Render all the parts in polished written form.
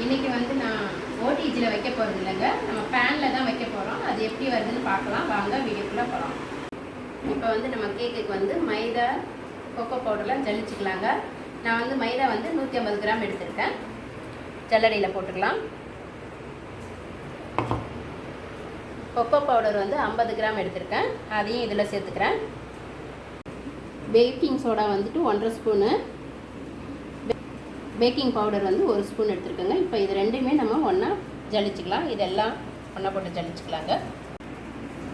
இன்றைக்கி வந்து நான் ஓடிஜியில் வைக்க போகிறது இல்லைங்க, நம்ம பேனில் தான் வைக்க போகிறோம். அது எப்படி வருதுன்னு பார்க்கலாம் வாங்க, வீடியோக்குள்ளே போகலாம். இப்போ வந்து நம்ம கேக்குக்கு வந்து மைதா கொக்கோ பவுடர்லாம் ஜல்லிச்சிக்கலாங்க. நான் வந்து மைதா வந்து 150 கிராம் எடுத்துருக்கேன். ஜல்லடையில் போட்டுக்கலாம். கொக்கோ பவுடர் வந்து 50 கிராம் எடுத்திருக்கேன், அதையும் இதில் சேர்த்துக்கிறேன். பேக்கிங் சோடா வந்துட்டு 1.5 ஸ்பூனு, பேக்கிங் பவுடர் வந்து 1 ஸ்பூன் எடுத்துருக்கேங்க. இப்போ இது ரெண்டுமே நம்ம ஒன்றா ஜலிச்சிக்கலாம். இதெல்லாம் ஒன்றா போட்டு ஜலிச்சிக்கலாங்க.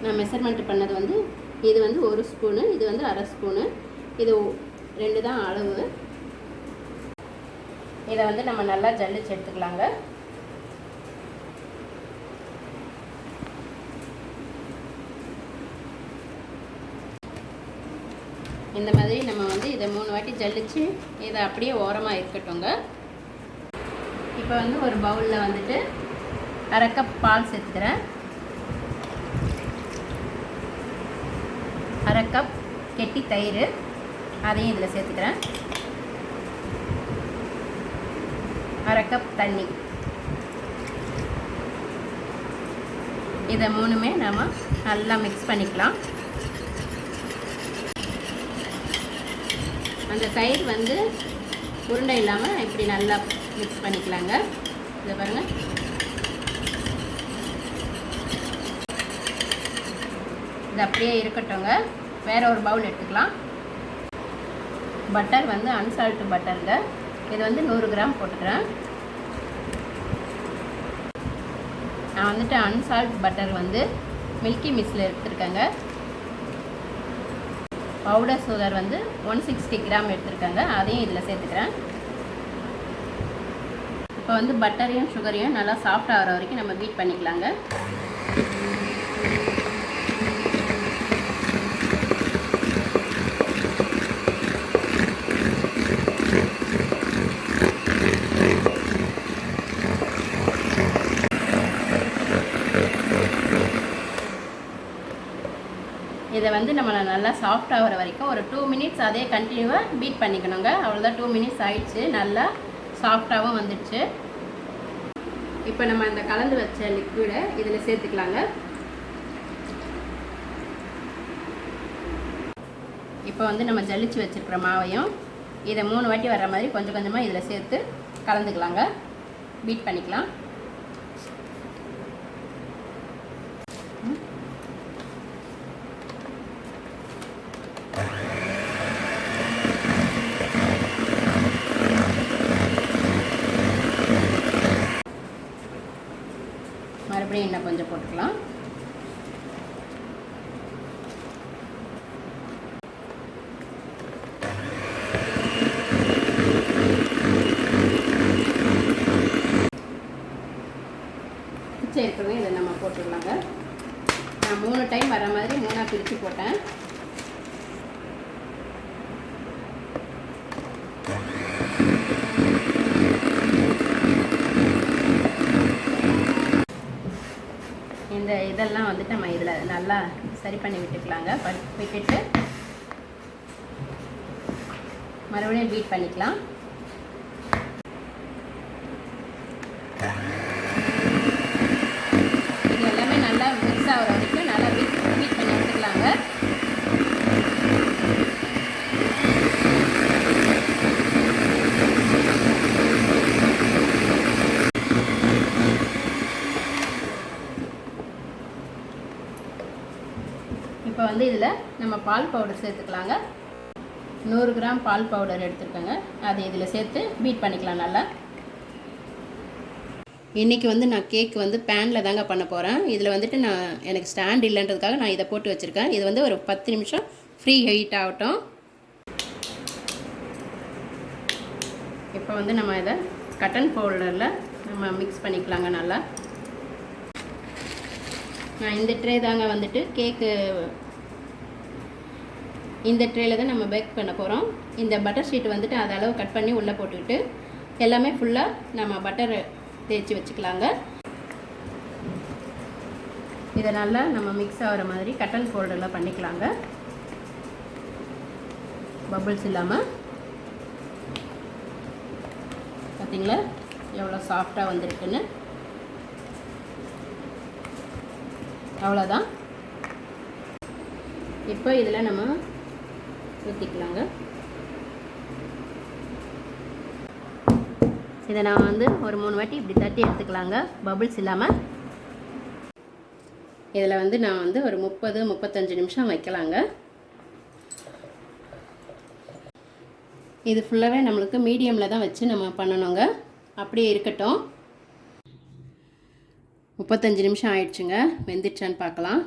நான் மெஷர்மெண்ட் பண்ணது வந்து இது வந்து 1 ஸ்பூனு, இது வந்து 1/2 ஸ்பூனு, இது 2 தான் அளவு. இதை வந்து நம்ம நல்லா ஜல்லிச்சு எடுத்துக்கலாங்க. இந்த மாதிரி நம்ம வந்து இதை 3 வாட்டி ஜல்லிச்சு இதை அப்படியே ஓரமாக இருக்கட்டுங்க. இப்போ வந்து ஒரு பவுலில் வந்துட்டு 1/2 கப் பால் சேர்த்துக்கிறேன். 1/2 கப் கெட்டி தயிர், அதையும் இதில் சேர்த்துக்கிறேன். 1/2 கப் தண்ணி. இதை 3மே நம்ம நல்லா மிக்ஸ் பண்ணிக்கலாம். அந்த தயிர் வந்து உருண்டை இல்லாமல் இப்படி நல்லா மிக்ஸ் பண்ணிக்கலாங்க. இதை பாருங்கள். இது அப்படியே இருக்கட்டுங்க. வேறு ஒரு பவுல் எடுத்துக்கலாம். பட்டர் வந்து அன்சால்ட்டு பட்டருங்க. இது வந்து 100 கிராம் போட்டுக்கிறேன். நான் வந்துட்டு அன்சால்ட் பட்டர் வந்து மில்கி மிஸ்ஸில் எடுத்துருக்கேங்க. பவுடர் சுகர் வந்து 160 கிராம் எடுத்துருக்காங்க, அதையும் இதில் சேர்த்துக்கிறேன். இப்போ வந்து பட்டரையும் சுகரையும் நல்லா சாஃப்ட் ஆகிற வரைக்கும் நம்ம பீட் பண்ணிக்கலாங்க. இதை வந்து நம்ம நல்லா சாஃப்ட் ஆகிற வரைக்கும் ஒரு 2 மினிட்ஸ் அதே கண்டினியூவாக பீட் பண்ணிக்கணுங்க. அவ்வளோதான், 2 மினிட்ஸ் ஆயிடுச்சு. நல்லா சாஃப்டாகவும் வந்துடுச்சு. இப்போ நம்ம இந்த கலந்து வச்ச லிக்விடை இதில் சேர்த்துக்கலாங்க. இப்போ வந்து நம்ம ஜல்லிச்சு வச்சுருக்கிற மாவையும் இதை 3 வாட்டி வர்ற மாதிரி கொஞ்சம் கொஞ்சமாக இதில் சேர்த்து கலந்துக்கலாங்க. பீட் பண்ணிக்கலாம். மறுபடியும் இன்னும் கொஞ்சம் போட்டுக்கலாம். மிச்சம் இருக்கிறது இதை நம்ம போட்டுடலாங்க. நான் 3 டைம் வர மாதிரி 3ஆக பிரித்து போட்டேன். இந்த இதெல்லாம் வந்துட்டு நம்ம இதில் நல்லா சரி பண்ணி விட்டுக்கலாங்க. விட்டுட்டு மறுபடியும் பீட் பண்ணிக்கலாம். இது எல்லாமே நல்லா மிக்ஸ் ஆகிற வரைக்கும் நல்லா பீட் பண்ணி எடுத்துக்கலாங்க. இப்போ வந்து இதில் நம்ம பால் பவுடர் சேர்த்துக்கலாங்க. 100 கிராம் பால் பவுடர் எடுத்துருக்கேங்க, அது இதில் சேர்த்து பீட் பண்ணிக்கலாம் நல்லா. இன்றைக்கி வந்து நான் கேக் வந்து பேனில் தாங்க பண்ண போகிறேன். இதில் வந்துட்டு எனக்கு ஸ்டாண்ட் இல்லைன்றதுக்காக நான் இதை போட்டு வச்சுருக்கேன். இது வந்து ஒரு 10 நிமிஷம் ஃப்ரீ ஹீட் ஆகட்டும். இப்போ வந்து நம்ம இதை கட்டன் பவுடரில் நம்ம மிக்ஸ் பண்ணிக்கலாங்க நல்லா. நான் இந்த ட்ரே தாங்க வந்துட்டு கேக்கு, இந்த ட்ரேயில் தான் நம்ம பேக் பண்ண போகிறோம். இந்த பட்டர் ஷீட் வந்துட்டு அது அளவு கட் பண்ணி உள்ளே போட்டுக்கிட்டு எல்லாமே ஃபுல்லாக நம்ம பட்டர் தேய்ச்சி வச்சுக்கலாங்க. இதை நல்லா நம்ம மிக்ஸ் ஆகிற மாதிரி கட்டன் பவுடரில் பண்ணிக்கலாங்க. பபிள்ஸ் இல்லாமல். பார்த்தீங்களா, எவ்வளோ சாஃப்டாக வந்திருக்குன்னு. அவ்வளோதான். இப்போ இதில் நம்ம ஊற்றிக்கலாங்க. இதை நான் வந்து ஒரு 3 வாட்டி இப்படி தட்டி எடுத்துக்கலாங்க, பபிள்ஸ் இல்லாமல். இதில் வந்து நான் வந்து ஒரு 30-35 நிமிஷம் வைக்கலாங்க. இது ஃபுல்லாகவே நம்மளுக்கு மீடியமில் தான் வச்சு நம்ம பண்ணணுங்க. அப்படியே இருக்கட்டும். 35 நிமிஷம் ஆயிடுச்சுங்க. வெந்துடுச்சான்னு பார்க்கலாம்.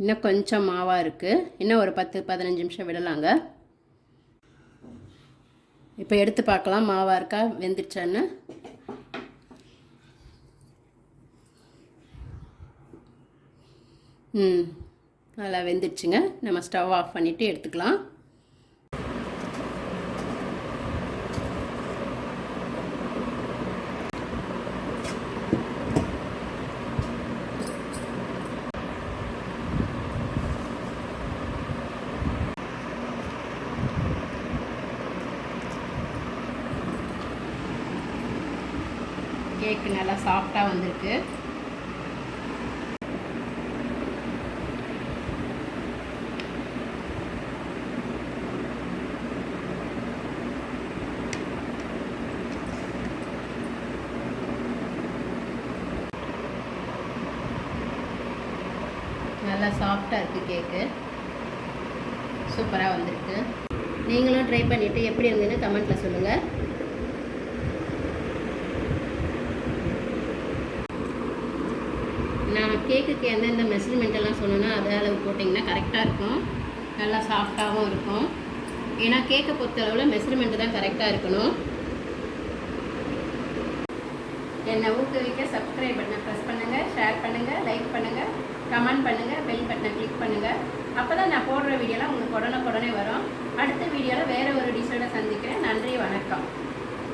இன்னும் கொஞ்சம் மாவாக இருக்குது. இன்னும் ஒரு 10-15 நிமிஷம் விடலாங்க. இப்போ எடுத்து பார்க்கலாம் மாவாக இருக்கா வெந்துடுச்சான்னு. நல்லா வெந்துடுச்சுங்க. நம்ம ஸ்டவ் ஆஃப் பண்ணிவிட்டு எடுத்துக்கலாம். கேக்கு நல்லா சாஃப்டாக வந்திருக்கு. நல்லா சாஃப்டாக இருக்குது கேக்கு. சூப்பராக வந்திருக்கு. நீங்களும் ட்ரை பண்ணிவிட்டு எப்படி இருந்ததுன்னு கமெண்ட்டில் சொல்லுங்கள். நான் கேக்குக்கு எந்தெந்த மெஷர்மெண்ட்டெல்லாம் சொன்னேன்னா அது அளவு போட்டிங்கன்னா கரெக்டாக இருக்கும். நல்லா சாஃப்டாகவும் இருக்கும். ஏன்னா கேக்கை பொறுத்தளவில் மெஷர்மெண்ட்டு தான் கரெக்டாக இருக்கணும். என்னை ஊக்குவிக்க சப்ஸ்கிரைப் பட்டனை ப்ரெஸ் பண்ணுங்கள், ஷேர் பண்ணுங்கள், லைக் பண்ணுங்கள், கமெண்ட் பண்ணுங்கள், பெல் பட்டனை கிளிக் பண்ணுங்கள். அப்போ தான் நான் போடுற வீடியோலாம் உங்களுக்கு உடனே வரும். அடுத்த வீடியோவில் வேறு ஒரு டிஷ்ஷோட சந்திக்கிறேன். நன்றி, வணக்கம்.